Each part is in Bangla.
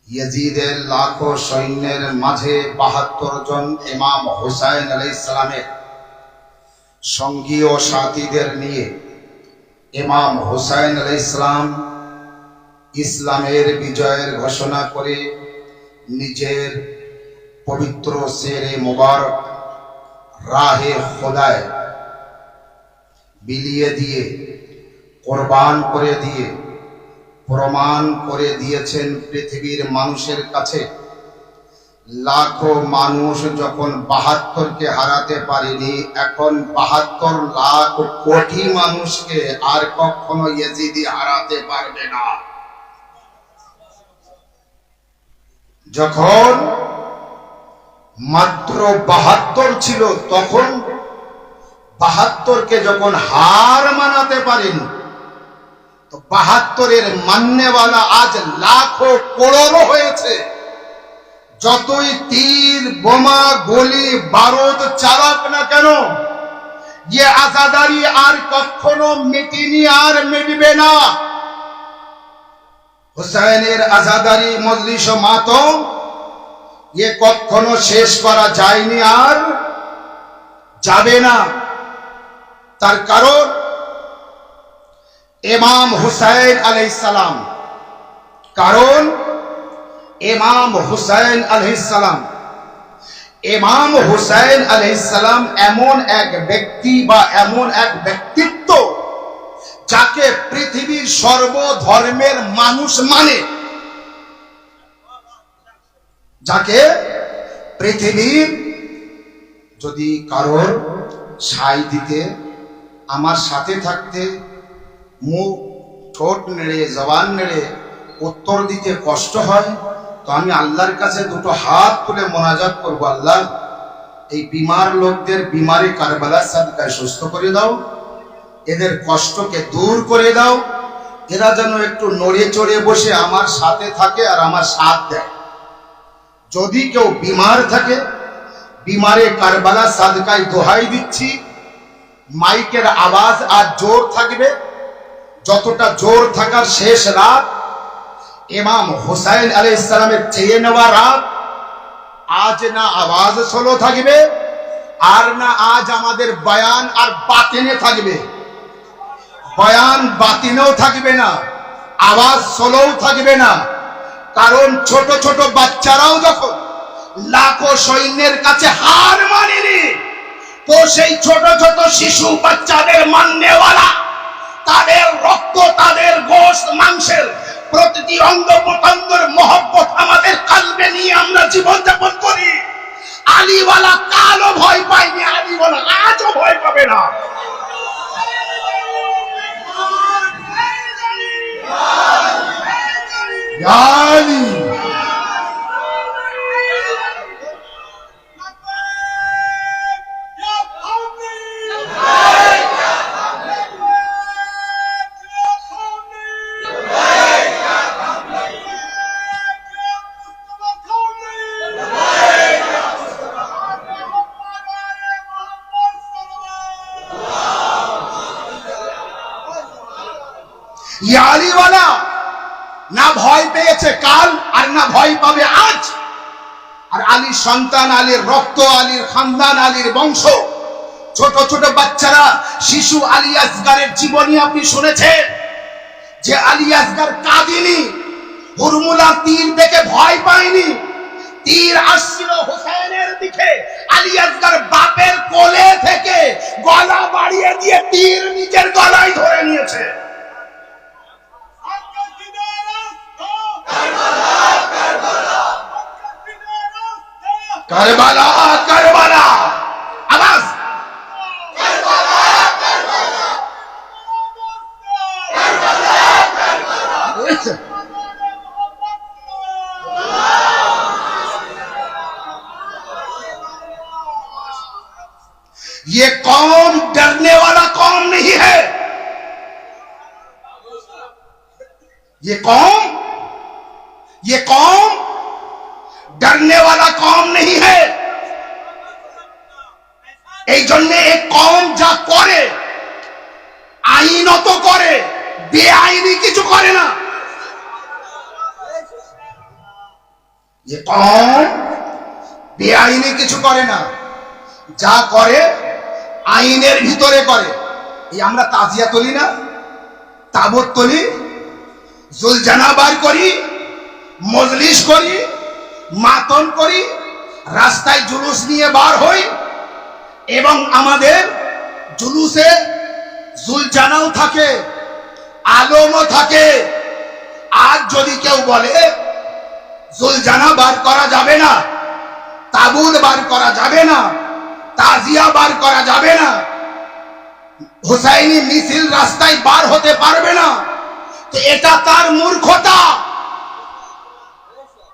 ইয়াজিদের লাখো সৈন্যের মাঝে ৭২ জন ইমাম হুসাইন আলাইহিস সালামের সঙ্গী ও সাথীদের নিয়ে ইমাম হুসাইন আলাইহিস সালাম ইসলামের বিজয়ের ঘোষণা করে নিজের পবিত্র শেরে মোবারক রাহে খোদায় বিলিয়ে দিয়ে কোরবান করে দিয়ে প্রমাণ করে দিয়েছেন পৃথিবীর মানুষের কাছে। লাখো মানুষ যখন ৭২কে হারাতে পারেনি, এখন ৭২ লাখ কোটি মানুষকে আর কখনো ইয়াজিদি হারাতে পারবে না। যখন মাত্র ৭২ ছিল, তখন ৭২কে যখন হার মানাতে পারেনি, তো ৭২-এর মাননেওয়ালা আজ লাখো করোড় হয়েছে। যতই তীর বোমা গুলি বারুদ চালাক না কেন, ये আজাদারি আর কখনো মিটেনি, আর মিটবে না। হুসাইনের আজাদারি মজলিস ও মাতম ये কখনো শেষ করা যায়নি, আর যাবে না। তার কারণ ইমাম হুসাইন আলাইহিস সালাম, কারণ ইমাম হুসাইন আলাইহিস সালাম, ইমাম হুসাইন আলাইহিস সালাম এমন এক ব্যক্তি বা এমন এক ব্যক্তিত্ব যাকে পৃথিবীর সর্বধর্মের মানুষ মানে, যাকে পৃথিবীর যদি কারোর সাই দিতে, আমার সাথে থাকতে, মুখ ঠোঁট নেড়ে জবান নেড়ে উত্তর দিতে কষ্ট হয়, তো আমি আল্লাহর কাছে দুটো হাত তুলে মোনাজাত করব, আল্লাহ এই বিমার লোকদের বিমারি কারবালার সাদকায় সুস্থ করে দাও, এদের কষ্টকে দূর করে দাও, এরা যেন একটু নড়ে চড়ে বসে আমার সাথে থাকে আর আমার সাথ দেয়। যদি কেউ বিমার থাকে, বিমারে কারবালা সাদকায় দোহাই দিচ্ছি, মাইকের আওয়াজ আর জোর থাকবে, যতটা জোর থাকার শেষ রাত ইমাম হুসাইন আলাইহিস সালামের চেয়ে নেওয়া রাত। আজ না আওয়াজ সোলো থাকবে, আর না আজ আমাদের বয়ান আর বাতিনে থাকবে, বয়ান বাতিনেও থাকবে না, আওয়াজ সোলোও থাকবে না। কারণ ছোট ছোট বাচ্চারাও যখন লাখো সৈন্যের কাছে হার মানেনি, তো সেই ছোট ছোট শিশু বাচ্চাদের মাননেওয়ালা, তাদের রক্ত, তাদের গোশত মাংসের প্রতিটি অঙ্গ প্রত্যঙ্গের মহব্বত আমাদের কালবে নিয়ে আমরা জীবন যাপন করি। আলীওয়ালা কালও ভয় পায়নি, আলীওয়ালা আজও ভয় পাবে না। আলী আলীওয়ালা না ভয় পেয়েছে কাল, আর না ভয় পাবে আজ। আর আলীর সন্তান, আলীর রক্ত, আলীর খানদান, আলীর বংশ, ছোট ছোট বাচ্চারা, শিশু আলী আসগারের জীবনী আপনি শুনেছেন যে আলী আসগার কাঁদেনি, হুরমুলা তীর দেখে ভয় পায়নি। তীর আসছিল হুসাইনের দিকে, আলী আসগার বাপের কোলে থেকে গলা বাড়িয়ে দিয়ে তীর নিজের গলায় ধরে নিয়েছে। কারবালা কারবালা আওয়াজ, ये कौम डरने वाला कौम नहीं है, ये कौम डरने वाला कौम नहीं है। এই জন্য এই কম যা করে আইনত করে, বেআইনি কিছু করে না। ये कौन বেআইনি কিছু করে না, যা করে আইনের ভিতরে করে। এই আমরা তাজিয়া তুলি না, তাবত তুলি, জুলজানা বার করি, মজলিস করি, মাতন করি, রাস্তায় জুলুস নিয়ে বার হই, এবং আমাদের জুলুসে জুলজানাও থাকে, আলমও থাকে। আজ যদি কেউ বলে জুলজানা বার করা যাবে না, তাবুত বার করা যাবে না, তাজিয়া বার করা যাবে না, হুসাইনি মিছিল রাস্তায় বার হতে পারবে না, তো এটা তার মূর্খতা।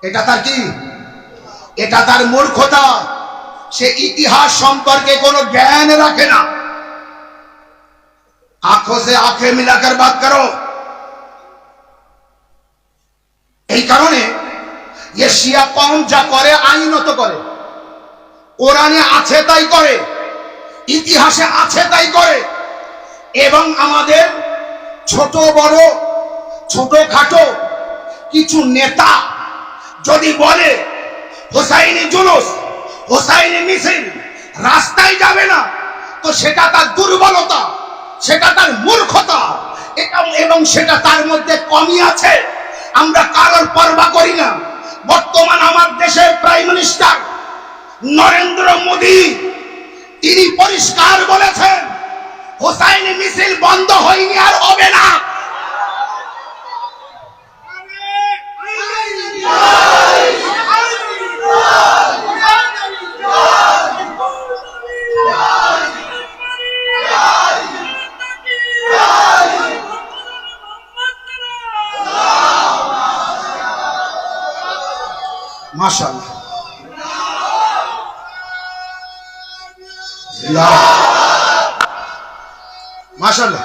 এটা তার কি? এটা তার মূর্খতা। সে ইতিহাস সম্পর্কে কোনো জ্ঞান রাখে না। आंखों से आंखें मिलाकर बात करो। এই কারণে ये শিয়া কওম যা করে আইনত করে, কোরআনে আছে তাই করে, ইতিহাসে আছে তাই করে, এবং আমাদের ছোট বড় ছোটখাটো কিছু নেতা যদি বলে হুসাইনি জুলুস, হুসাইনি মিছিল রাস্তায় যাবে না, তো সেটা তার দুর্বলতা, সেটা তার মূর্খতা, এবং সেটা তার মধ্যে কমই আছে। আমরা কারোর পরোয়া করি না। বর্তমান আমার দেশের প্রাইম মিনিস্টার নরেন্দ্র মোদী, তিনি পরিষ্কার বলেছেন হুসাইনি মিছিল বন্ধ হয়নি, আর হবে না। মাশাআল্লাহ, মাশাআল্লাহ।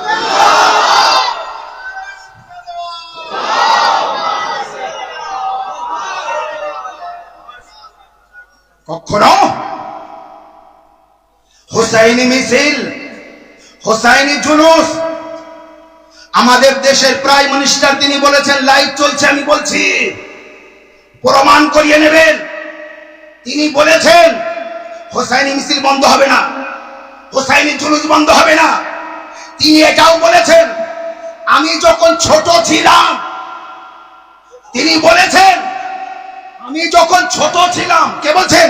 কখনো হুসাইনি মিছিল, হুসাইনি জুলুস, আমাদের দেশের প্রাইম মিনিস্টার তিনি বলেছেন, লাইভ চলছে আমি বলছি, প্রমাণ করিয়ে নেবেন। তিনি বলেছেন হুসাইনি মিছিল বন্ধ হবে না, হুসাইনি জুলুস বন্ধ হবে না। তিনি এটাও বলেছেন, আমি যখন ছোট ছিলাম, তিনি বলেছেন আমি যখন ছোট ছিলাম, কে বলছেন?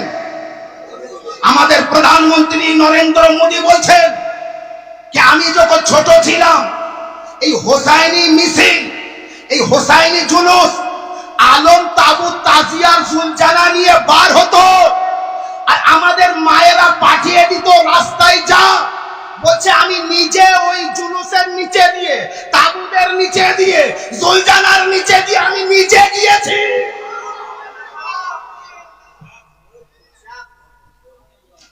আমাদের প্রধানমন্ত্রী নরেন্দ্র মোদী বলছেন যে আমি যখন ছোট ছিলাম, এই হুসাইনি মিছিল, এই হুসাইনি জুলুস, আলম তাবুত তাজিয়ার জুলজানা নিয়ে বার হতো, আর আমাদের মায়েরা পাঠিয়ে দিত রাস্তায় যা। বলছে আমি নিজে ওই জুলুসের নিচে দিয়ে, তাবুতের নিচে দিয়ে, জুলজানার নিচে দিয়ে আমি নিজে গিয়েছি।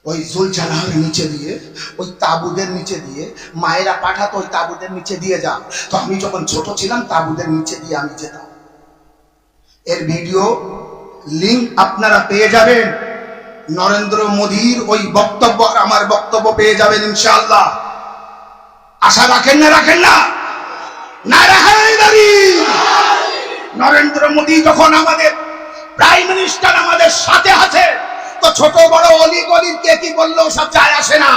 ওই জুলজানার নিচে দিয়ে, ওই তাবুদের নিচে দিয়ে মায়েরা পাঠাতো, ওই তাবুদের নিচে দিয়ে যা। তো আমি যখন ছোট ছিলাম, তাবুদের নিচে দিয়ে আমি যেতাম। এর ভিডিও লিংক আপনারা পেয়ে যাবেন, নরেন্দ্র মোদীর ওই বক্তব্য আর আমার বক্তব্য পেয়ে যাবেন ইনশাআল্লাহ। আশা রাখেন না? রাখেন না? নারে হায়দারি! নরেন্দ্র মোদী যখন আমাদের প্রাইম মিনিস্টার আমাদের সাথে আছে, তো ছোট বড় অলি গলির কে কি বললেও সব যায় আসে না।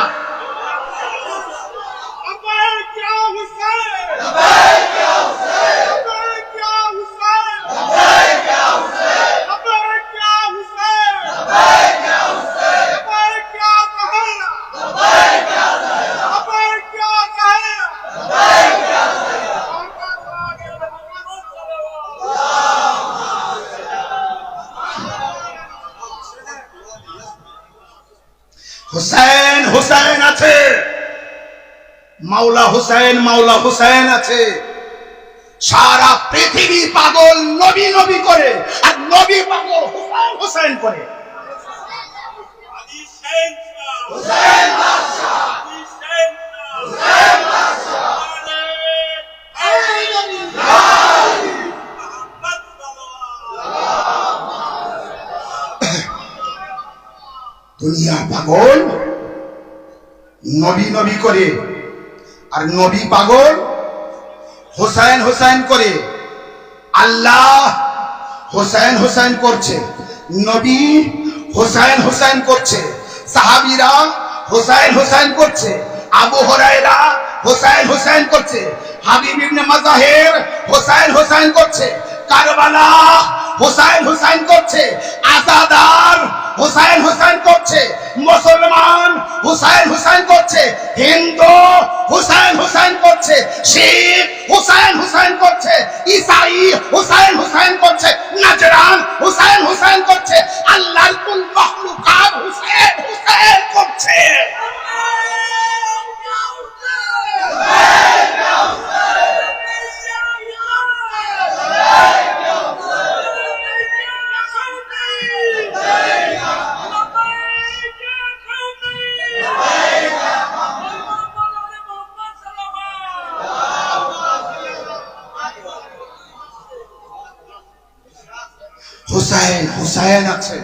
হুসাইন হুসাইন আছে, মাওলা হুসাইন মাওলা হুসাইন আছে। সারা পৃথিবী পাগল নবী নবী করে, আর নবী পাগল হুসাইন হুসাইন করে। দুনিয়া পাগল নবী নবী করে, আর নবী পাগল হুসাইন হুসাইন করে। আল্লাহ হুসাইন হুসাইন করছে, নবী হুসাইন হুসাইন করছে, সাহাবীরা হুসাইন হুসাইন করছে, আবু হুরায়রা হুসাইন হুসাইন করছে, হাবিব ইবনে মাজাহির হুসাইন হুসাইন করছে, কারবালা হুসাইন হুসাইন করছে, আজাদার হুসাইন হুসাইন করছে, মুসলমান হুসাইন হুসাইন করছে, হিন্দু হুসাইন হুসাইন করছে, শিখ হুসাইন হুসাইন করছে, ঈসাই হুসাইন হুসাইন করছে, নাজরান হুসাইন হুসাইন করছে, আল্লাহর কুল মাখলুকাত হুসাইন হুসাইন করছে। হুসাইন হুসাইন আছে,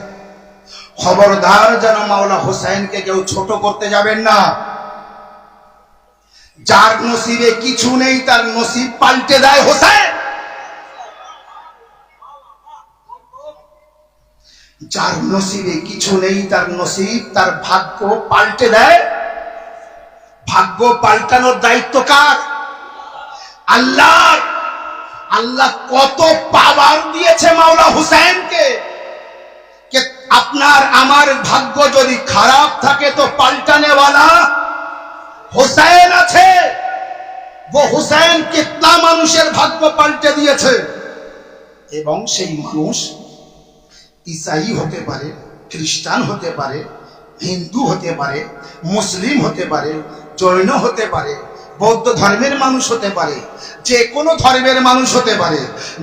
খবরদার যেন মাওলা হুসাইনকে কেউ ছোট করতে যাবেন না। যার নসিবে কিছু নেই তার নসিব পাল্টে দেয় হুসাইন। যার নসিবে কিছু নেই তার নসিব, তার ভাগ্য পাল্টে দেয়। ভাগ্য পাল্টানোর দায়িত্ব কার? আল্লাহর। আল্লাহ কত পাওয়ার দিয়েছে মাওলা হুসাইনকে, আপনার আমার ভাগ্য যদি খারাপ থাকে তো পাল্টানে वाला হুসাইন আছে। वो হুসাইন কিতনা মানুষের ভাগ্য পাল্টে দিয়েছে। এবং সেই মানুষ ঈসাই হতে পারে, খ্রিস্টান হতে পারে, হিন্দু হতে পারে, মুসলিম হতে পারে, জৈন হতে পারে, বৌদ্ধ ধর্মের মানুষ হতে পারে, যে কোনো ধর্মের মানুষ হতে পারে।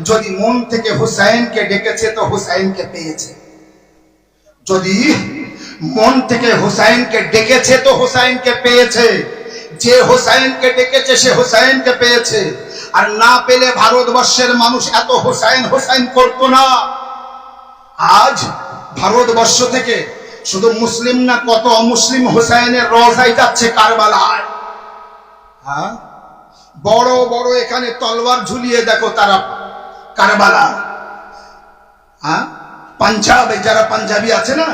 যদি মন থেকে হুসাইনকে ডেকেছে তো হুসাইনকে পেয়েছে। যদি মন থেকে হুসাইনকে ডেকেছে তো হুসাইনকে পেয়েছে। যে হুসাইনকে ডেকেছে সে হুসাইনকে পেয়েছে। আর না পেলে ভারতবর্ষের মানুষ এত হুসাইন হুসাইন করতো না। আজ ভারতবর্ষ থেকে শুধু মুসলিম না, কত অমুসলিম হুসাইনের রওজায় যাচ্ছে কারবালায়। হ্যাঁ, বড় বড় এখানে তলোয়ার ঝুলিয়ে দেখো তারা কারবালা। হ্যাঁ, পাঞ্জাবে যারা পাঞ্জাবি আছে না,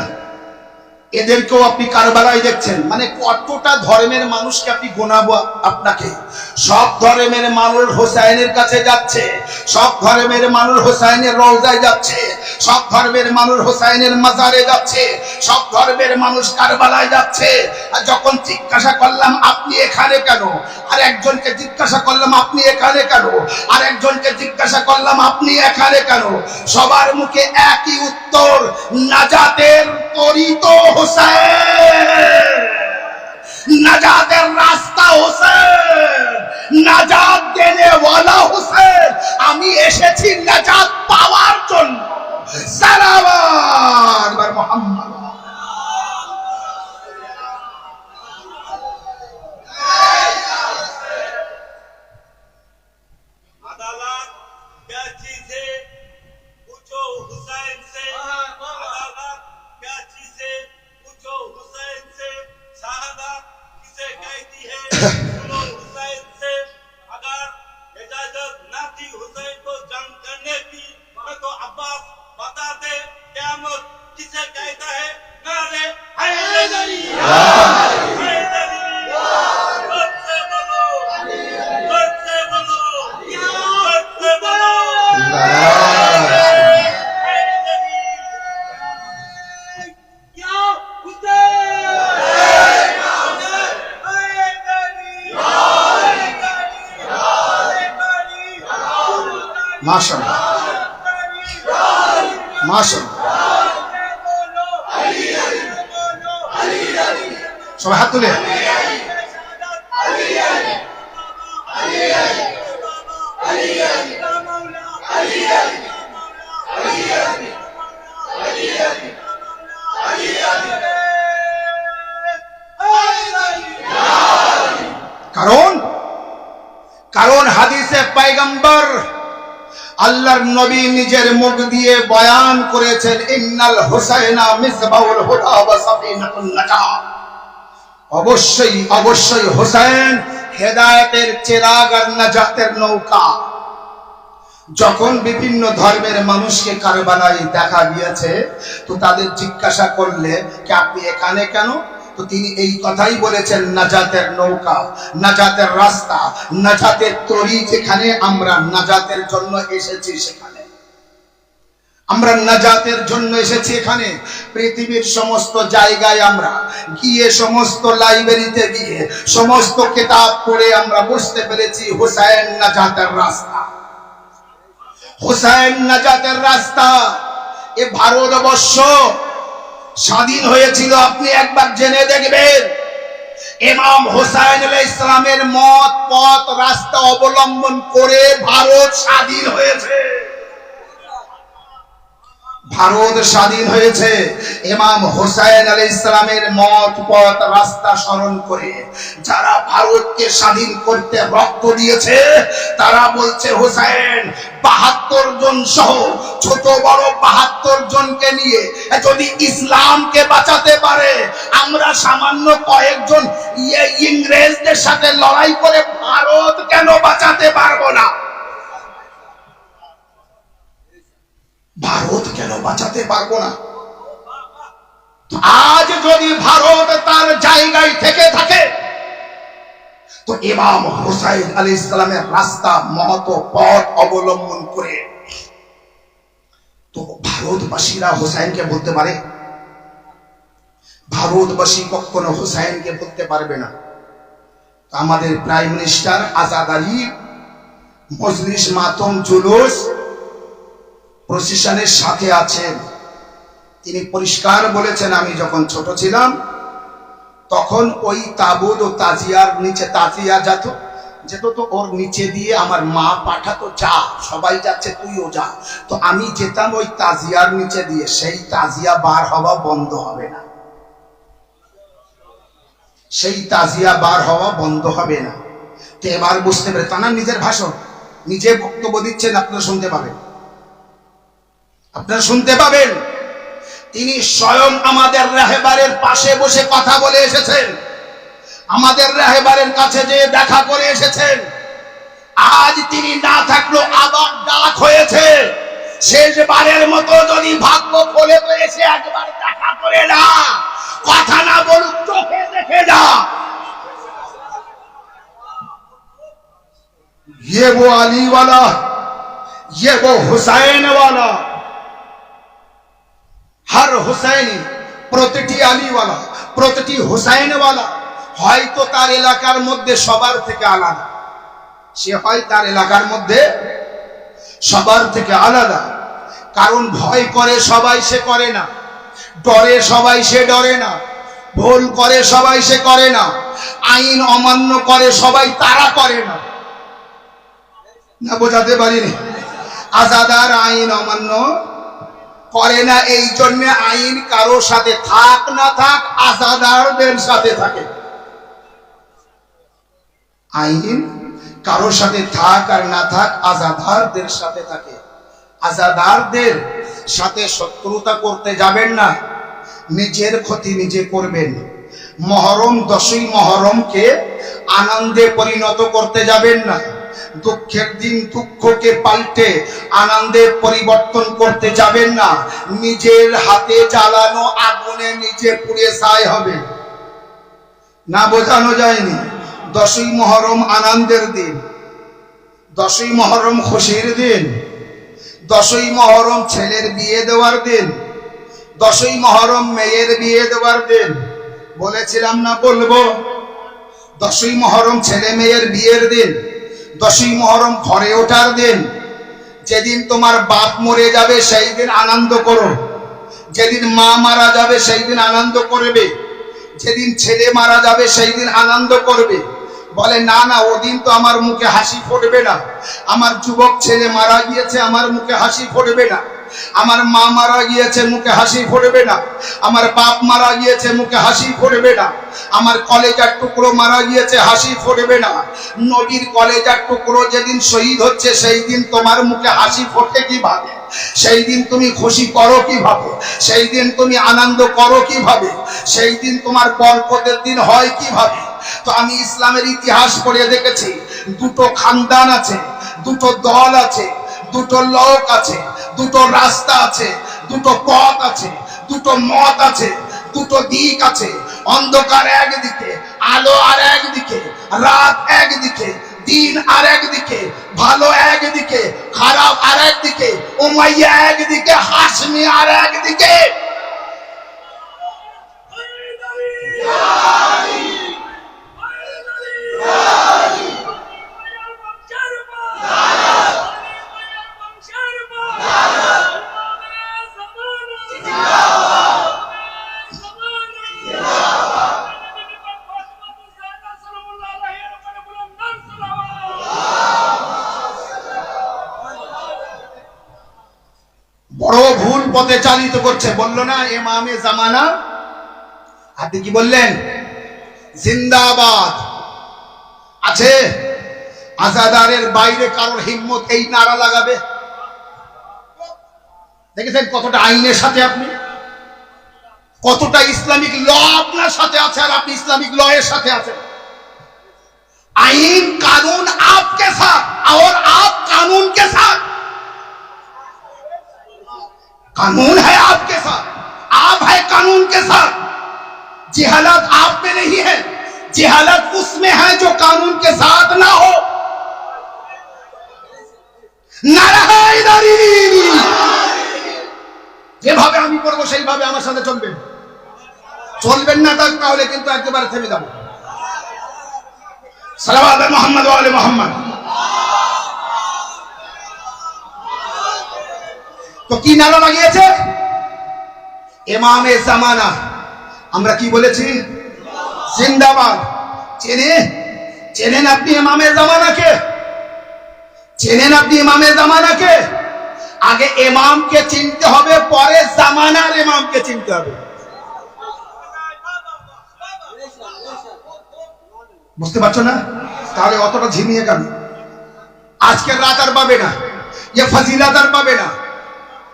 এদেরকেও আপনি কারবালায় দেখছেন। মানে কতটা ধর্মের মানুষকে আপনি গোনাবো আপনাকে। সব ধর্মের মানুষ হুসাইনের কাছে যাচ্ছে, সব ধর্মের মানুষ হুসাইনের রওজায় যাচ্ছে, সব ধর্মের মানুষ হুসাইনের মাজারে যাচ্ছে, সব ধর্মের মানুষ কারবালায় যাচ্ছে। আর যখন জিজ্ঞাসা করলাম আপনি এখানে কেন, আর একজনকে জিজ্ঞাসা করলাম আপনি এখানে কেন, আর একজনকে জিজ্ঞাসা করলাম আপনি এখানে কেন, সবার মুখে একই উত্তর, নাজাতের তরিত হুসাইন, নাজাতের রাস্তা হুসাইন, নাজাত দেনে ওয়ালা হুসাইন। আমি এসেছি নাজাত পাওয়ার জন্য। সালাওয়াত মুহাম্মদ। अदालत क्या चीज है पूछो हुसैन से, अदालत क्या चीज है पूछो हुसैन से, शहादत किसे कहती है सुनो हुसैन से। अगर इजाजत ना थी हुसैन को जंग करने की तो अब्बास बता दे क़यामत किसे कहता है। नारे हैदरी हैदरी, जोर से बोलो, जोर से बोलो, जोर से बोलो। क्या माशाअल्लाह माशाअल्लाह। সবাই হাত তুলে। কারণ কারণ হাদিসে পয়গম্বর আল্লাহর নবী নিজের মুখ দিয়ে বয়ান করেছেন, ইন্নাল হুসাইনা মিসবাহুল হুদা ওয়া সাফিনাতুন নাজাত। অবশ্যই অবশ্যই হুসাইন হেদায়েতের চিরাগ আর নাজাতের নৌকা। যখন বিভিন্ন ধর্মের মানুষকে কারবালায় দেখা গিয়েছে, তো তাদের জিজ্ঞাসা করলে যে আপনি এখানে কেন, তো তিনি এই কথাই বলেছেন, নাজাতের নৌকা, নাজাতের রাস্তা, নাজাতের তরি যেখানে, আমরা নাজাতের জন্য এসেছি সেখানে, আমরা নাজাতের জন্য এসেছি এখানে। পৃথিবীর সমস্ত জায়গায় আমরা গিয়ে, সমস্ত লাইব্রেরিতে গিয়ে, সমস্ত কিতাব পড়ে আমরা বুঝতে পেরেছি হুসাইন নাজাতের রাস্তা, হুসাইন নাজাতের রাস্তা। এ ভারতবর্ষ স্বাধীন হয়েছিল, আপনি একবার জেনে দেখবেন, ইমাম হুসাইন আলাইহিস সালামের মত পথ রাস্তা অবলম্বন করে ভারত স্বাধীন হয়েছে। ভারত স্বাধীন হয়েছে ইমাম হুসাইন আলাইহিস সালামের মত পথ রাস্তা স্মরণ করে। যারা ভারতকে স্বাধীন করতে রক্ত দিয়েছে তারা বলছে হুসাইন ৭২ জন সহ ছোট বড় ৭২ জনকে নিয়ে যদি ইসলামকে বাঁচাতে পারে, আমরা সামান্য কয়েকজন ইংরেজদের সাথে লড়াই করে ভারত কেন বাঁচাতে পারবো না? ভারত কেন বাঁচাতে পারবো না? আজ যদি ভারত তার জায়গায় থেকে থাকে, তো ইমাম হুসাইন আলাইহিস সালামের রাস্তা মত পথ অবলম্বন করে তো ভারতবাসীরা হুসাইনকে বলতে পারে? ভারতবাসী কখনো হুসাইনকে বলতে পারবে না। আমাদের প্রাইম মিনিস্টার আজাদ আলী মজলিস মাতম জুলুস প্রসেশনের সাথে আছেন। তিনি পরিষ্কার বলেছেন, আমি যখন ছোট ছিলাম তখন ওই তাবুত ও তাজিয়ার নিচে, তাজিয়া যেত তো ওর নিচে দিয়ে আমার মা পাঠাতো, যা সবাই যাচ্ছে তুইও যা। তো আমি যেতাম ওই তাজিয়ার নিচে দিয়ে, সেই তাজিয়া বার হওয়া বন্ধ হবে না, সেই তাজিয়া বার হওয়া বন্ধ হবে না। তো এবার বুঝতে পেরে, তা না নিজের ভাষণ, নিজে বক্তব্য দিচ্ছেন, আপনারা শুনতে পাবেন, আপনারা শুনতে পাবেন। তিনি স্বয়ং আমাদের রাহেবারের পাশে বসে কথা বলে এসেছেন, আমাদের রাহেবারের কাছে যে দেখা করে এসেছেন। আজ তিনি না থাকলেও আবার ডাক হয়েছে, শেষবারের মতো যদি ভাগ্য ফলে তো এসে একবার দেখা করে না, কথা না বলুক, চোখে দেখে যা। ये वो अली वाला, ये वो हुसैन वाला। हर हुसैनी, প্রতিটি আলীওয়ালা, প্রতিটি হুসাইনওয়ালা হয়তো তার এলাকার মধ্যে সবার থেকে আলাদা, সে হয় তার এলাকার মধ্যে সবার থেকে আলাদা। কারণ ভয় করে সবাই, সে করে না, ডরে সবাই, সে ডরে না, ভুল করে সবাই, সে করে না, আইন অমান্য করে সবাই, তারা করে না। না বোঝাতে পারিনি? আজাদার আইন অমান্য করে না, এই জন্য আইন কারোর সাথে থাক না থাক আজাদারদের সাথে থাকে। আইন কারোর সাথে থাক আর না থাক আজাদারদের সাথে থাকে। আজাদারদের সাথে শত্রুতা করতে যাবেন না, নিজের ক্ষতি নিজে করবেন। মহরম, 10ই মহরমকে আনন্দে পরিণত করতে যাবেন না। দুঃখের দিন দুঃখকে পাল্টে আনন্দে পরিবর্তন করতে যাবেন না। নিজের হাতে জ্বালানো আগুনে নিজে পুড়ে ছাই হবে না। বোঝানো যায়নি? 10ই মহরম আনন্দের দিন, 10ই মহরম খুশির দিন, 10ই মহরম ছেলের বিয়ে দেওয়ার দিন, 10ই মহরম মেয়ের বিয়ে দেওয়ার দিন। বলেছিলাম না বলবো? 10ই মহরম ছেলে মেয়ের বিয়ের দিন, 10ই মহরম ঘরে ওঠার দিন। যেদিন তোমার বাপ মরে যাবে সেই দিন আনন্দ করো, যেদিন মা মারা যাবে সেই দিন আনন্দ করবে, যেদিন ছেলে মারা যাবে সেই দিন আনন্দ করবে। বলে না না, ওদিন তো আমার মুখে হাসি ফুটবে না। আমার যুবক ছেলে মারা গিয়েছে, আমার মুখে হাসি ফুটবে না। আমার মা মারা গিয়েছে, মুখে হাসি ফুটবে না। আমার বাপ মারা গিয়েছে, মুখে হাসি ফুটবে না। আমার কলেজার টুকরো মারা গিয়েছে, হাসি ফুটবে না। নবীর কলেজার টুকরো যেদিন শহীদ হচ্ছে সেই দিন তোমার মুখে হাসি ফোটে কিভাবে? সেই দিন তুমি খুশি করো কিভাবে? সেই দিন তুমি আনন্দ করো কিভাবে? সেই দিন তোমার বরকতের দিন হয় কিভাবে? তো আমি ইসলামের ইতিহাস পড়ে দেখেছি, দুটো খানদান আছে, দুটো দল আছে, দুটো লোক আছে, দুটো রাস্তা আছে, দুটো পথ আছে, দুটো মত আছে, দুটো দিক আছে। অন্ধকার একদিকে, আলো আর একদিকে, রাত একদিকে, দিন আর একদিকে, ভালো একদিকে, খারাপ আর একদিকে, উমাইয়া একদিকে, হাশমি আর একদিকে। বড় ভুল পথে চালিত করছে। বললো না ইমামে জামানা, আপনি কি বললেন? জিন্দাবাদ আছে। আজাদারের বাইরে কারোর হিম্মত এই নারা লাগাবে? দেখেছেন কতটা আইনের সাথে আপনি, কতটা ইসলামিক ল আপনার সাথে আছে, আর আপনি ইসলামিক ল এর সাথে আছেন। आइन कानून आपके साथ और आप कानून के साथ, कानून है आपके साथ, आप है कानून के साथ। जिहालत आप में नहीं है, जिहालत उसमें है जो कानून के साथ ना हो। যেভাবে আমি করবো সেইভাবে আমার সাথে চলবেন, চলবেন না তাহলে কিন্তু একেবারে থেমে যাবো। সালাওয়াত মুহাম্মদ ওয়া আলি মুহাম্মদ। তো কি নারা লাগিয়েছে? ইমামে জামানা। আমরা কি বলেছি? জিন্দাবাদ। চেনেন আপনি ইমামে জামানাকে? চেনেন আপনি ইমামে জামানাকে? আগে ইমামকে চিনতে হবে, পরে জামানার ইমামকে চিনতে হবে। বুঝতে পারছো না? তাহলে অতটা ঝিমিয়ে গেল। আজকের রাত আর পাবে না, এ ফজিলাত আর পাবে না।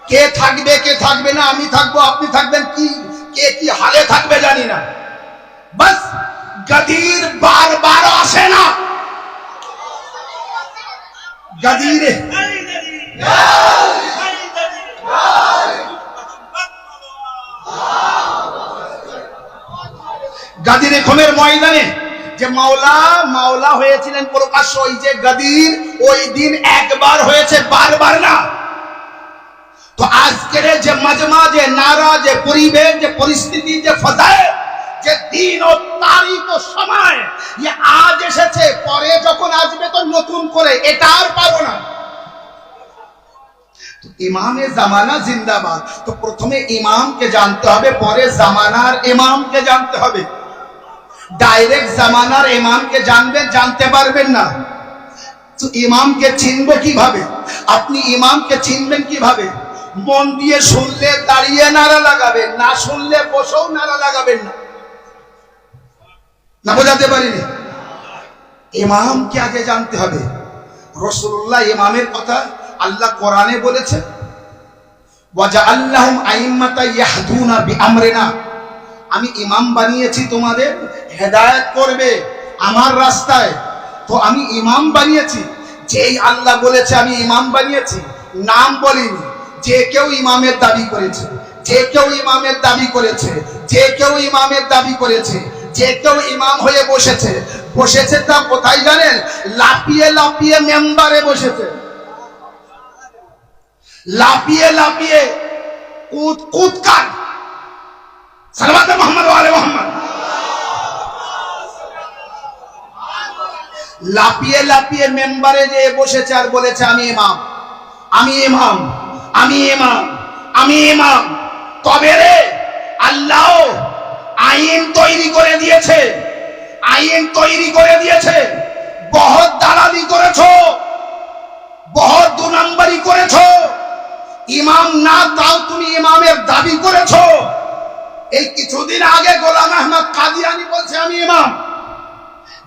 কে থাকবে কে থাকবে না, আমি থাকবো আপনি থাকবেন, কি কে কি হালে থাকবে জানি না। বাস গদির বারবার আসে না। গদির গাদির খুনের ময়দানে যে মাওলা হয়েছিলেন প্রকাশ্য, ওই যে গাদির, ওই দিন একবার হয়েছে, বারবার না। তো আজকের যে মাজমা, যে নারা, যে পরিবেশ, যে পরিস্থিতি, যে ফজায়ে, যে দিন ও তারিখ ও সময়, আজ এসেছে, পরে যখন আসবে তো নতুন করে, এটা আর পাবো না। ইমামে জামানা জিন্দাবাদ। তো প্রথমে ইমামকে জানতে হবে, পরে জামানার ইমামকে জানতে হবে। ডাইরেক্ট জামানার ইমামকে জানবেন, জানতে পারবেন না। তো ইমামকে চিনবো কিভাবে? আপনি ইমামকে চিনবেন কিভাবে? মন দিয়ে শুনলে দাঁড়িয়ে নারা লাগাবেন, না শুনলে বসেও নারা লাগাবেন না। না বোঝাতে পারিনি? ইমামকে আগে জানতে হবে। রাসূলুল্লাহ ইমামের কথা আল্লাহ কোরআনে বলেছে, ওয়াজআলনাহুম আইম্মাতা ইয়াহদুনা বিআমরিনা। আমি ইমাম বানিয়েছি, তোমাদের হেদায়েত করবে আমার রাস্তায়। তো আমি ইমাম বানিয়েছি, যেই আল্লাহ বলেছে আমি ইমাম বানিয়েছি, নাম বলিনি। যে কেউ ইমামের দাবি করেছে, যে কেউ ইমামের দাবি করেছে, যে কেউ ইমামের দাবি করেছে, যে কেউ ইমাম হয়ে বসেছে, বসেছে তা কোথায় জানেন? লাপিয়ে লাপিয়ে মেম্বারে বসেছে, লাপিয়ে লাপিয়ে কুদ কান। সালাওয়াত মুহাম্মদ ওয়া আলি মুহাম্মদ। লাপিয়ে লাপিয়ে মেম্বারে যে বসেছে আর বলেছে আমি ইমাম, আমি ইমাম, আমি ইমাম, আমি ইমাম। তবে রে আল্লাহ আইন তৈরি করে দিয়েছে, আইন তৈরি করে দিয়েছে। বহুত দালালি করেছো, বহুত দু নম্বরি করেছো। ইমাম না তাও তুমি ইমামের দাবি করেছো। এই কিছুদিন আগে গোলাম আহমদ কাদিয়ানি বলছে আমি ইমাম।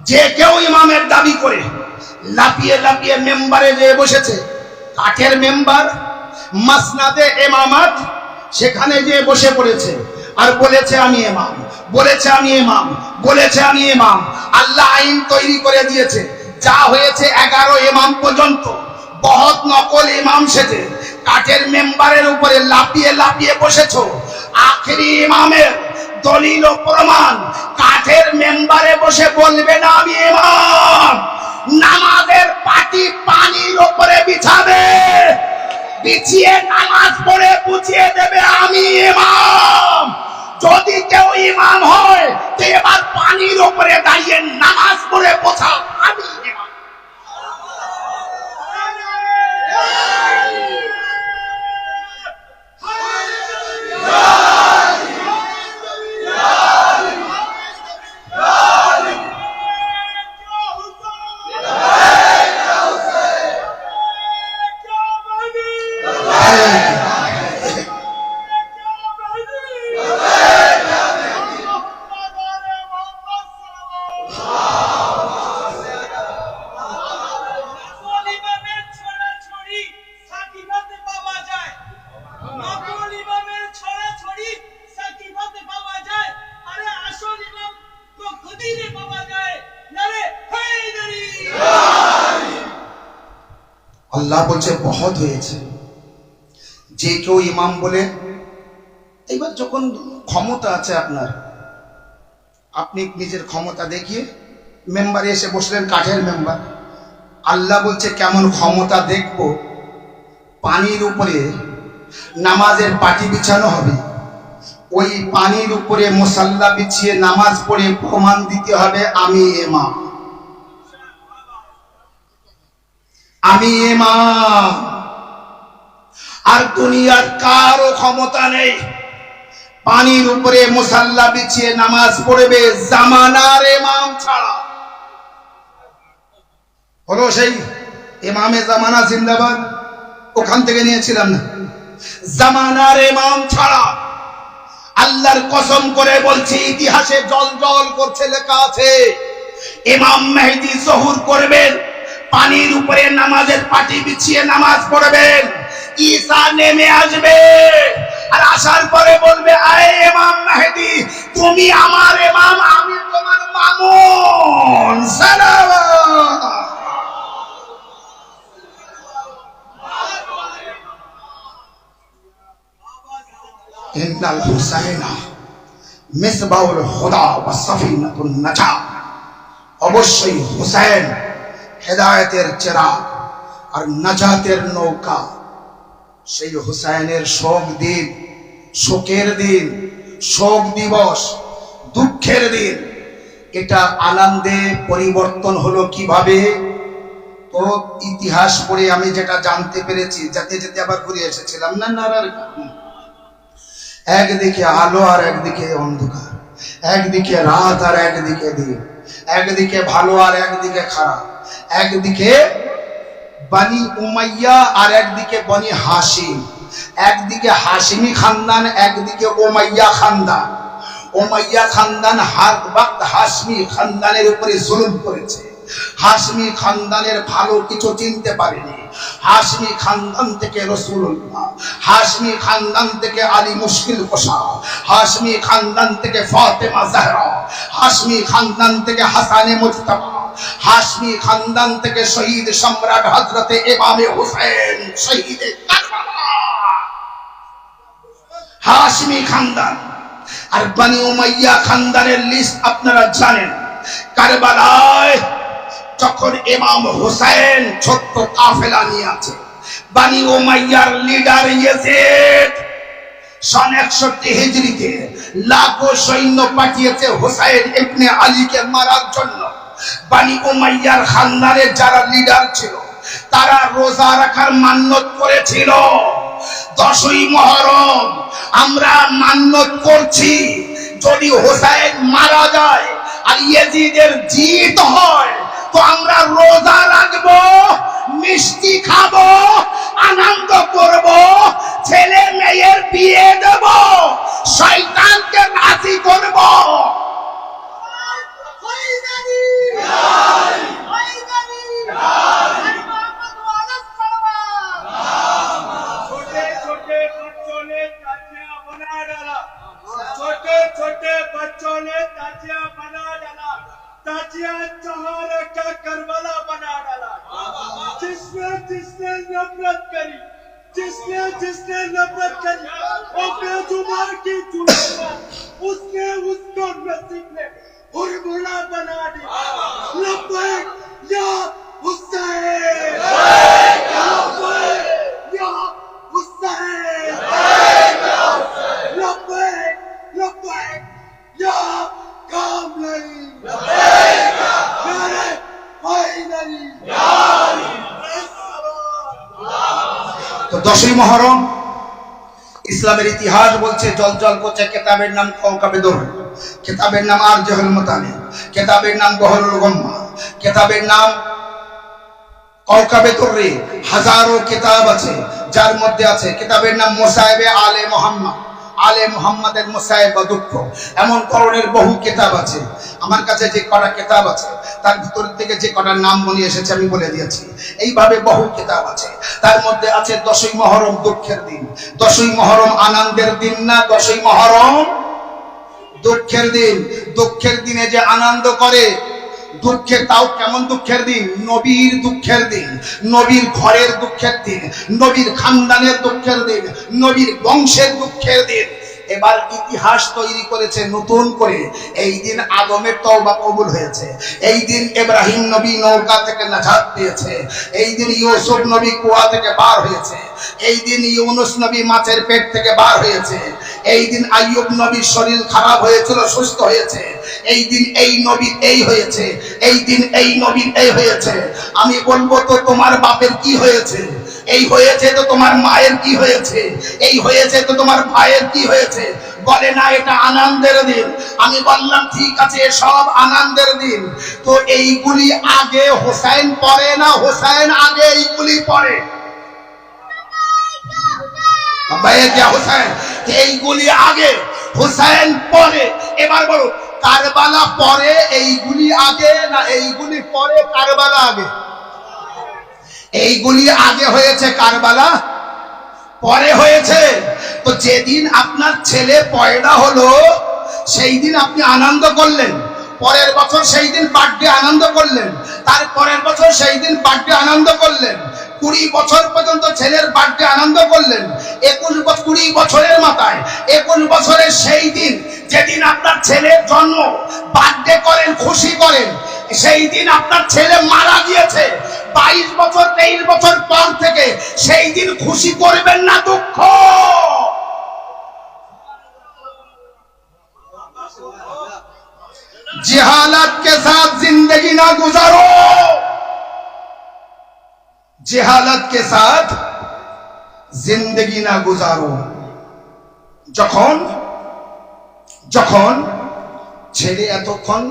যে কেউ ইমামের দাবি করে লাপিয়ে লাপিয়ে মেম্বারে যে বসেছে, কাঠের মেম্বার, মাসনাদে ইমামাত, সেখানে যে বসে পড়েছে আর বলেছে আমি ইমাম, বলেছে আমি ইমাম, বলেছে আমি ইমাম। আল্লাহ আইন তৈরি করে দিয়েছে, যা হয়েছে 11 ইমাম পর্যন্ত। বহুত নকল ইমাম সেজে কাঠের মেম্বারের উপরে লাফিয়ে লাফিয়ে বসেছো। আখেরি ইমামের দলিল ও প্রমাণ কাঠের মেম্বারে বসে বলবে না আমি ইমাম, নামাজের পাটি পানির উপরে বিছাবে, বিছিয়ে নামাজ পড়ে বুঝিয়ে দেবে আমি ইমাম। যদি কেউ ইমাম হয় তো এবার পানির উপরে দাঁড়িয়ে নামাজ পড়ে বোঝা আমি ইমাম। আল্লাহ বলছে বহুত হয়েছে। যে কেউ ইমাম বলে, এবার যখন ক্ষমতা আছে আপনার, আপনি নিজের ক্ষমতা দেখিয়ে মেম্বারে এসে বসলেন, কাঠের মেম্বার। আল্লাহ বলছে কেমন ক্ষমতা দেখব, পানির উপরে নামাজের পাটি বিছানো হবে, ওই পানির উপরে মুসাল্লা বিছিয়ে নামাজ পড়ে প্রমাণ দিতে হবে আমি ইমাম, আমি ইমাম। আর দুনিয়ার কারো ক্ষমতা নেই পানির উপরে মুসাল্লা বিছিয়ে নামাজ পড়বে জামানার ইমাম ছাড়া। হলো সেই ইমামে জামানা জিন্দাবাদ, ওখান থেকে নিয়েছিলাম না। জামানার ইমাম ছাড়া আল্লাহর কসম করে বলছি, ইতিহাসে জল জল করছে লেখা আছে, ইমাম মেহেদী জহুর করবেন, পানির উপরে নামাজের পাটি বিছিয়ে নামাজ পড়বেন, ঈসা নেমে আসবে আর আসার পরে বলবে আয় ইমাম মেহেদী, তুমি আমার ইমাম, আমি তোমার মামুন। সালাম। ইন্নাল হুসাইনা মিসবাহুল হুদা ওয়া সাফিনাতুন নাজাত, অবশ্যই হুসাইন হেদায়েতের চেরাগ আর নাজাতের নৌকা। সেই হুসাইনের শোক দিন, শোকের দিন, শোক দিবস, দুঃখের দিন, এটা আনন্দে পরিবর্তন হলো কিভাবে? তো ইতিহাস পড়ে আমি যেটা জানতে পেরেছি, যেতে যেতে আবার ঘুরে এসেছিলাম না নারার, একদিকে আলো আর একদিকে অন্ধকার, একদিকে রাত আর একদিকে দিন, একদিকে ভালো আর একদিকে খারাপ, একদিকে বানি উমাইয়া আর একদিকে বনি হাশিম, একদিকে হাশিমি খানদান, একদিকে উমাইয়া খানদান। উমাইয়া খানদান হার ওয়াক্ত হাশমি খানদানের উপরে জুলুম করেছে, হাশমি খানদানের ভালো কিছু চিনতে পারেনি। হাশমি খানদান থেকে রাসূলুল্লাহ, হাশমি খানদান থেকে আলী মুশকিল কুশা, হাশমি খানদান থেকে ফাতেমা জাহরা, হাশমি খানদান থেকে হাসানে মুজতাবা, হাশমি খানদান থেকে শহীদ সম্রাট হযরতে ইমামে হুসাইন শহীদে কারবালা। হাশমি খানদান আর বনি উমাইয়া খানদানের লিস্ট আপনারা জানেন। কারবালায় যখন ইমাম হুসাইন ছোট্ট কাফেলা নিয়ে আছে, বনি উমাইয়ার লিডার ইয়াজিদ সন 61 হিজরিতে লাখো সৈন্য পাঠিয়েছে হুসাইন ইবনে আলীকে মারার জন্য। বনি উমাইয়ার খানদানের যারা লিডার ছিল তারা রোজা রাখার মান্যত করেছিল। 10ই মুহররম আমরা মান্যত করছি, যদি হুসাইন মারা যায় আর ইয়াজিদের জিত হয় তো আমরা রোজা রাখবো, মিষ্টি খাবো, আনন্দ করব, ছেলে মেয়ের বিয়ে দেব, শয়তানকে রাজি করব। छोटे छोटे बच्चों ने ताजिया बना डाला, ताजिया चौहान का करबला बना डाला। जिसने जिसने नफरत करी, जिसने नफरत करी, वो बेजुबान की जुल्म, उसने उसको नसीब में हुरमुला बना दी। लब्बैक या हुसैन, लब्बैक या हुसैन, लब्बैक लब्बैक या कामली, लब्बैक या फाइनली या তো 10ই মুহররম ইসলামের ইতিহাস বলছে জলজল করছে। কিতাবের নাম কওকাবে দর, কিতাবের নাম আরজাহুল মুতানি, কিতাবের নাম বহরুল গম্মা, কিতাবের নাম কওকাবে দররে। হাজারো কিতাব আছে, যার মধ্যে আছে কিতাবের নাম মুসাইবে আলে মুহাম্মদ, আলে মুহাম্মাদের মুসাইব বা দুঃখ। এমন ধরনের বহু কিতাব আছে। আমার কাছে যে কটা কিতাব আছে তার ভিতর থেকে যে কটার নাম মনে এসেছে আমি বলে দিয়েছি। এইভাবে বহু কিতাব আছে। তার মধ্যে আছে 10ই মুহররম দুঃখের দিন। 10ই মুহররম আনন্দের দিন না, 10ই মুহররম দুঃখের দিন। দুঃখের দিনে যে আনন্দ করে, দুঃখের তাও কেমন দুঃখের দিন? নবীর দুঃখের দিন, নবীর ঘরের দুঃখের দিন, নবীর খানদানের দুঃখের দিন, নবীর বংশের দুঃখের দিন। এবার ইতিহাস তৈরি করেছে নতুন করে। এই দিন আদমের তওবা কবুল হয়েছে, এই দিন ইব্রাহিম নবী নৌকা থেকে নাজাত পেয়েছে, এই দিন ইউসুফ নবী কুয়া থেকে বার হয়েছে, এই দিন ইউনুস নবী মাছের পেট থেকে বার হয়েছে, এই দিন আইয়ুব নবীর শরীর খারাপ হয়েছিল, সুস্থ হয়েছে, এই দিন এই নবীর এই হয়েছে, এই দিন এই নবীর এই হয়েছে। আমি বলবো তো তোমার বাপের কি হয়েছে? এই হয়েছে তো তোমার মায়ের কি হয়েছে? এই হয়েছে তো তোমার ভাইয়ের কি হয়েছে? বলে না এটা আনন্দের দিন। আমি বললাম ঠিক আছে, সব আনন্দের দিন, তো এইগুলি আগে হোসেন পরে না হোসেন আগে এইগুলি পরে? হোসেন এইগুলি আগে, হোসেন পরে। এবার বলো কারবালা পরে এইগুলি আগে না এইগুলি পরে কারবালা আগে? এইগুলি আগে হয়েছে, কারবালা পরে হয়েছে। তো যেদিন আপনার ছেলে পয়দা হলো সেই দিন আপনি আনন্দ করলেন, পরের বছর সেই দিন বার্থডে আনন্দ করলেন, তার পরের বছর সেই দিন বার্থডে আনন্দ করলেন, 20 বছর পর্যন্ত ছেলের বার্থডে আনন্দ করলেন। 20 বছরের মাথায় 21 বছরের সেই দিন যেদিন আপনার ছেলের জন্ম, বার্থডে করেন, খুশি করেন। সেই দিন আপনার ছেলে মারা গিয়েছে, 22 বছর 23 বছর পর থেকে সেই দিন খুশি করবেন না, দুঃখ। जिहालत के साथ जिंदगी ना गुजारो, जिहालत के साथ जिंदगी ना गुजारो। যখন যখন ছেলে এতক্ষণ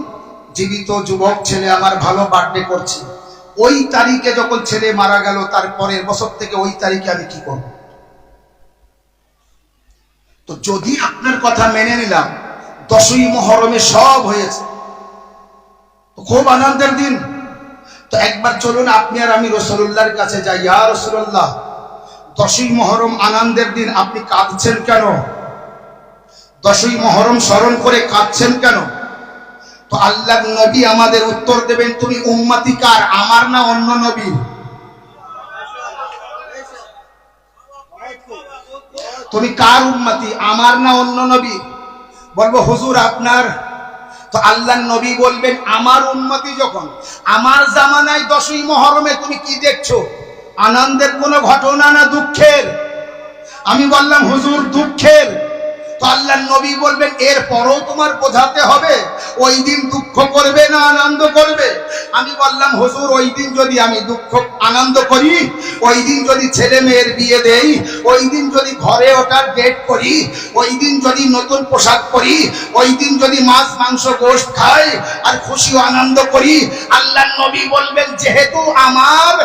জীবিত যুবক ছেলে আমার ভালো বার্থডে করছে, ওই তারিখে যখন ছেলে মারা গেল তার পরের বছর থেকে ওই তারিখে আমি কি করব? তো যদি আপনার কথা মেনে নিলাম 10ই মুহররমে সব হয়েছে, তো খুব আনন্দের দিন। তো একবার চলুন আপনি আর আমি রাসূলুল্লাহর কাছে যাই। ইয়া রাসূলুল্লাহ, 10ই মুহররম আনন্দের দিন, আপনি কাঁদছেন কেন? 10ই মুহররম স্মরণ করে কাঁদছেন কেন? তো আল্লাহর নবী আমাদের উত্তর দেবেন, তুমি উম্মতি কার, আমার না অন্য নবী? তুমি কার উম্মতি, আমার না অন্য নবী? বলবো হুজুর আপনার। তো আল্লাহর নবী বলবেন আমার উম্মতি যখন, আমার জামানায় 10ই মুহররমে তুমি কি দেখছো? আনন্দের কোনো ঘটনা না দুঃখের? আমি বললাম হুজুর দুঃখের। তো আল্লাহর নবী বলবেন এর পরও তোমার বোঝাতে হবে ওই দিন দুঃখ করবে না আনন্দ করবে? আমি বললাম হুজুর ওই দিন যদি আমি দুঃখ আনন্দ করি, ওই দিন যদি ছেলে মেয়ের বিয়ে দেই, ওই দিন যদি ঘরে ওঠার ডেট করি, ওই দিন যদি নতুন পোশাক পরি, ওই দিন যদি মাছ মাংস গোশত খাই আর খুশি ও আনন্দ করি, আল্লাহর নবী বলবেন যেহেতু আমার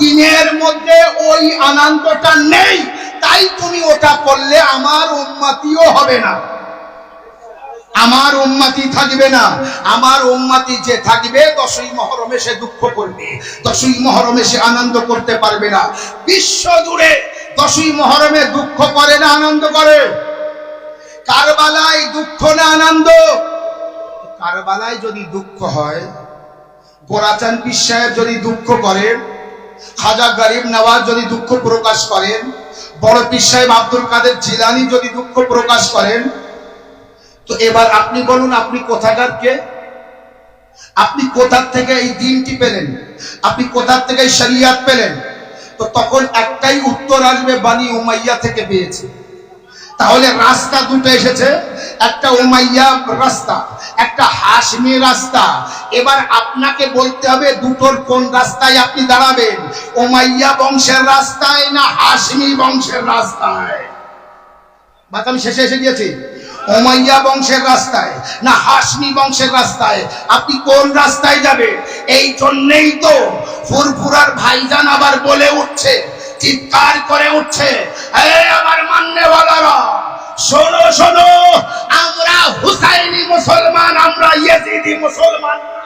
দিনের মধ্যে ওই আনন্দটা নেই, তাই তুমি ওটা করলে আমার উম্মতিও হবে না, আমার উম্মতি থাকবে না। আমার উম্মতি যে থাকবে 10ই মুহররমে সে দুঃখ করবে, 10ই মুহররমে সে আনন্দ করতে পারবে না। বিশ্ব জুড়ে 10ই মুহররমে দুঃখ করে না আনন্দ করে? কারবালায় দুঃখ না আনন্দ? কারবালায় যদি দুঃখ হয়, গোরাচান পীর সাহেব যদি দুঃখ করেন, খাজা গরিব নওয়াজ যদি দুঃখ প্রকাশ করেন, বড় পীর সাহেব আব্দুল কাদের জিলানী যদি দুঃখ প্রকাশ করেন, তো এবার আপনি বলুন আপনি কোথাকার কে? আপনি কোথা থেকে এই দিনটি পেলেন? আপনি কোথা থেকে এই শরিয়াত পেলেন? তো তখন একটাই উত্তর আসবে, বানি উমাইয়া থেকে পেয়েছে। তাহলে রাস্তা দুটো এসেছে, একটা উমাইয়া রাস্তা, একটা হাশমি রাস্তা। এবার আপনাকে বলতে হবে দুটোর কোন রাস্তায় আপনি দাঁড়াবেন, উমাইয়া বংশের রাস্তায় না হাশমি বংশের রাস্তায়? বাত আমি শেষে এসে গিয়েছি। উমাইয়া বংশের রাস্তায় না হাশমি বংশের রাস্তায়? আপনি কোন রাস্তায় যাবেন? এই জন্যই তো ফুরফুরার ভাইজান আবার বলে উঠছে, চিৎকার করে উঠছে, এই আমার মান্যওয়ালারা, শোনো শোনো, আমরা হুসাইনি মুসলমান, আমরা ইয়েজিদি মুসলমান না।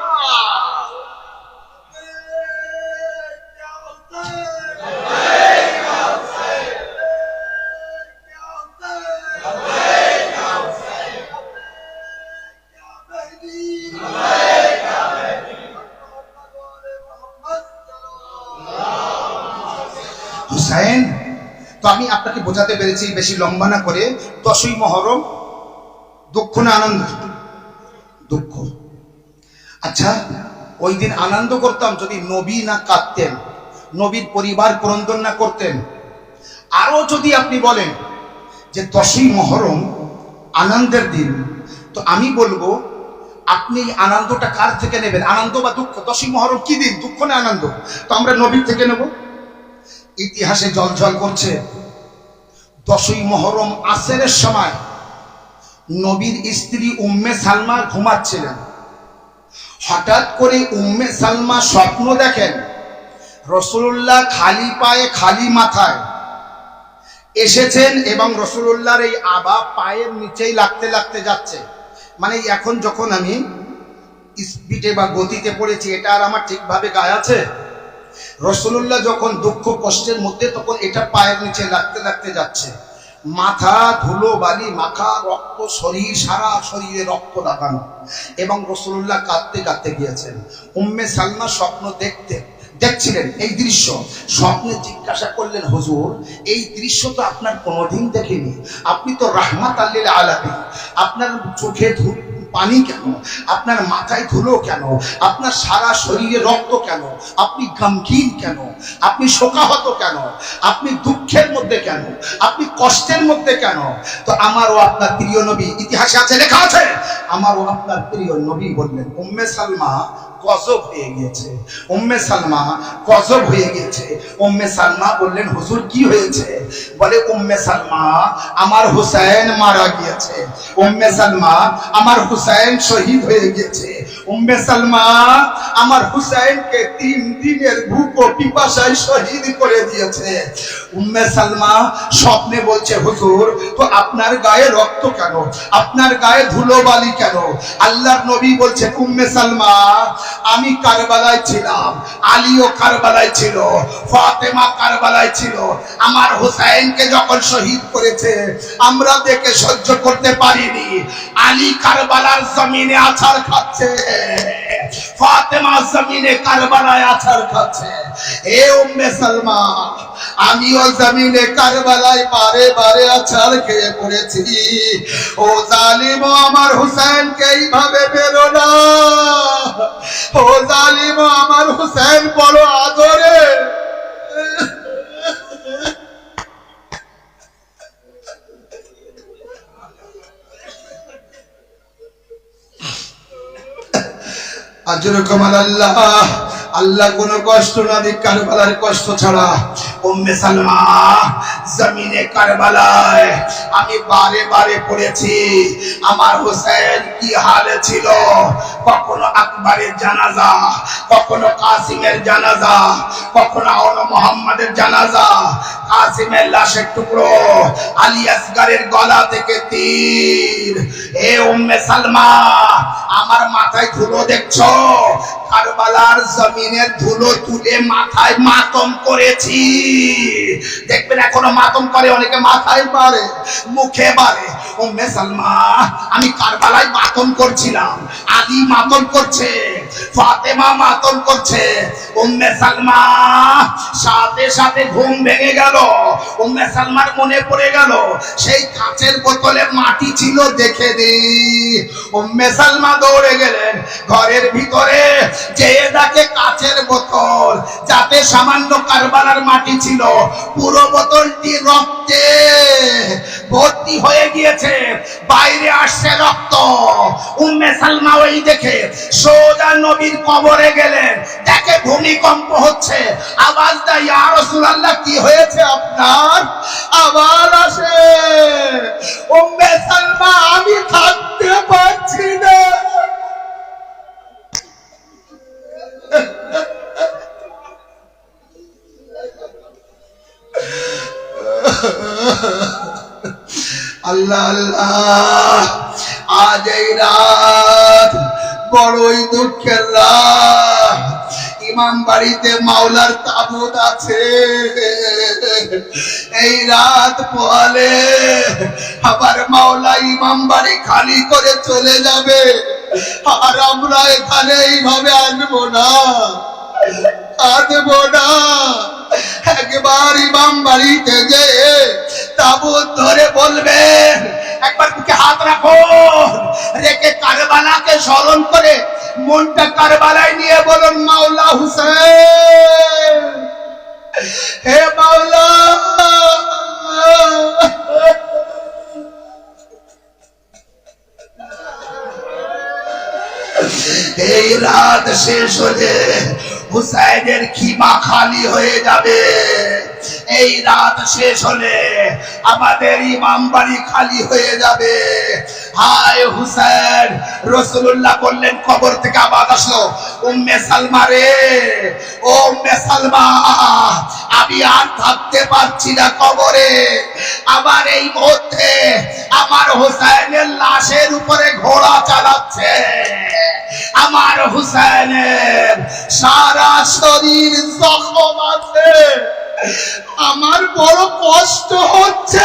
হুসাইন, তো আমি আপনাকে বোঝাতে পেরেছি, বেশি লম্বা না করে। 10ই মুহররম দুঃখ না আনন্দ? দুঃখ। আচ্ছা, ওই দিন আনন্দ করতাম যদি নবী না কাঁদতেন, নবীর পরিবার ক্রন্দন না করতেন। আরো যদি আপনি বলেন যে 10ই মুহররম আনন্দের দিন, তো আমি বলবো আপনি আনন্দটা কার থেকে নেবেন, আনন্দ বা দুঃখ? 10ই মুহররম কি দিন, দুঃখ না আনন্দ? তো আমরা নবীর থেকে নেব। ইতিহাসে জলজল করছে 10ই মুহররম আসরের সময় নবীর স্ত্রী উম্মে সালমা ঘুমাচ্ছিলেন। হঠাৎ করে উম্মে সালমা স্বপ্ন দেখেন রাসূলুল্লাহ খালি পায়ে খালি মাথায় এসেছেন এবং রাসূলুল্লাহর এই আবা পায়ের নিচেই লাগতে লাগতে যাচ্ছে। মানে এখন যখন আমি স্পিডে বা গতিতে পড়েছি, এটা আর আমার ঠিকভাবে গায়ে আছে? রাসূলুল্লাহ যখন দুঃখ কষ্টের মধ্যে, তখন এটা পায়ের নিচে লাগতে লাগতে যাচ্ছে। মাথা ধুলো বালি মাখা, রক্ত শরীর, সারা শরীরে রক্ত লাগানো, এবং রাসূলুল্লাহ কাঁদতে কাঁদতে গিয়েছেন। উম্মে সালমা স্বপ্ন দেখছিলেন এই দৃশ্য। স্বপ্নে জিজ্ঞাসা করলেন, হুজুর এই দৃশ্য তো আপনার কোনোদিন দেখিনি, আপনি তো রাহমাতাল লিল আলামিন, আপনার চোখে পানি কেন, আপনার মাথায় ধুলো কেন, আপনার সারা শরীরে রক্ত কেন, আপনি গমগীন কেন, আপনি শোকাহত কেন, আপনি দুঃখের মধ্যে কেন, আপনি কষ্টের মধ্যে কেন? তো আমারও আপনার প্রিয় নবী, ইতিহাসে আছে, লেখা আছে, আমারও আপনার প্রিয় নবী বললেন উম্মে সালমা গজব হয়ে গিয়েছে, উম্মে সালমা গজব হয়ে গিয়েছে। উম্মে সালমা বললেন, হুজুর কি হয়েছে? বলে, উম্মে সালমা আমার হুসাইন মারা গিয়েছে, উম্মে সালমা আমার হুসাইন শহীদ হয়ে গিয়েছে, উম্মে সালমা আমার হুসাইনকে 3 দিনের ভুক ও পিপাসায় শহীদ করে দিয়েছে। উম্মে সালমা স্বপ্নে বলছে, হুজুর তো আপনার গায়ে রক্ত কেন, আপনার গায়ে ধুলোবালি কেন? আল্লাহর নবী বলছে, উম্মে সালমা আমি কারবালায় ছিলাম, আলীও কারবালায় ছিল, ফাতেমা কারবালায় ছিল, আমার হুসাইনকে যখন শহীদ করেছে আমরা দেখে সহ্য করতে পারিনি। আলী কারবালার জমিনে আছাড় খাচ্ছে, ফাতেমা জমিনে কারবালায় আছাড় খাচ্ছে। এ উম্মে সালমা আমিও জমিনে কারবালায় বারে বারে আছাড় খেয়ে পড়েছি। ও জালিম, আমার হুসাইনকে এইভাবে বেরো না, ও জালিম আমার হুসাইন বড় আদরে। আজরুকুম আল্লাহ, আল্লাহ কোনো কষ্ট না দিক কারবালার কষ্ট ছাড়া। উম্মে সালমা জমিনে কারবালায় আমি বারে বারে পড়েছি আমার হুসাইন কি হালে ছিল। কখনো আকবরের জানাজা, কখনো কাসিমের জানাজা, কখনো আওনো মোহাম্মদের জানাজা, কাসিমের লাশের টুকরো, আলী আসগরের গলা থেকে তীর। এ উম্মে সালমা আমার মাথায় ধুলো দেখছো, কারবালার জমিনের ধুলো তুলে মাথায় মাতম করেছি। দেখবেন এখনো মাতম করে অনেকে, মাথায় বাড়ে, মুখে বাড়ে। উম্মে সালমা, আমি কারবালায় মাতম করছিলাম, আলী মাতম করছে, ফাতেমা মাতম করছে। উম্মে সালমা সাথে সাথে ঘুম ভেঙে গেল। উম্মে সালমার মনে পড়ে গেল সেই কাচের বোতলে মাটি ছিল, দেখে দিই। উম্মে সালমা দৌড়ে গেলেন ঘরের ভিতরে, যেয়ে দেখে কাচের বোতল, যাতে সামান্য কারবালার মাটি ছিল, পুরো বোতলটি রক্তে ভর্তি হয়ে গিয়েছে, বাইরে আসছে রক্ত। উম্মে সালমা ওই দেখে সোজা নবীর কবরে গেলেন, দেখে ভূমিকম্প হচ্ছে, আওয়াজ দেয়, ইয়া রাসূলুল্লাহ কি হয়েছে আপনার? আবার আসে, উম্মে সালমা আমি থাকতে পারছি না। আল্লাহ আল্লাহ, আজ এই রাত বড়ই দুঃখের রাত। ইমাম বাড়িতে মাওলার তাবুত আছে, এই রাত পোহালে আবার মাওলা ইমাম বাড়ি খালি করে চলে যাবে, আর আমরা এখানে এইভাবে আসবো না, আসবো না। একবার ইমাম বাড়িতে যে তাবুত ধরে বলবেন, একবার বুকে হাত রাখো, রেখে কারবালাকে স্মরণ করে মনটা কারবালায় নিয়ে বলুন, মাওলা হুসেন, হে মাওলা। এই রাত শেষ হলে হুসাইনের খিমা খালি হয়ে যাবে, এই রাত শেষ হলে আমাদের ইমাম বাড়ি খালি হয়ে যাবে। হায় হুসেন, রাসূলুল্লাহ বললেন, কবর থেকে আওয়াজ আসলো, উম্মে সালমা রে, ও উম্মে সালমা, আমি আর থাকতে পারছি না কবরে। আবার এই মুহূর্তে আমার হুসাইনের লাশের উপরে ঘোড়া চালাচ্ছে, আমার হুসাইনের সারা শরীর জখম আছে, আমার বড় কষ্ট হচ্ছে।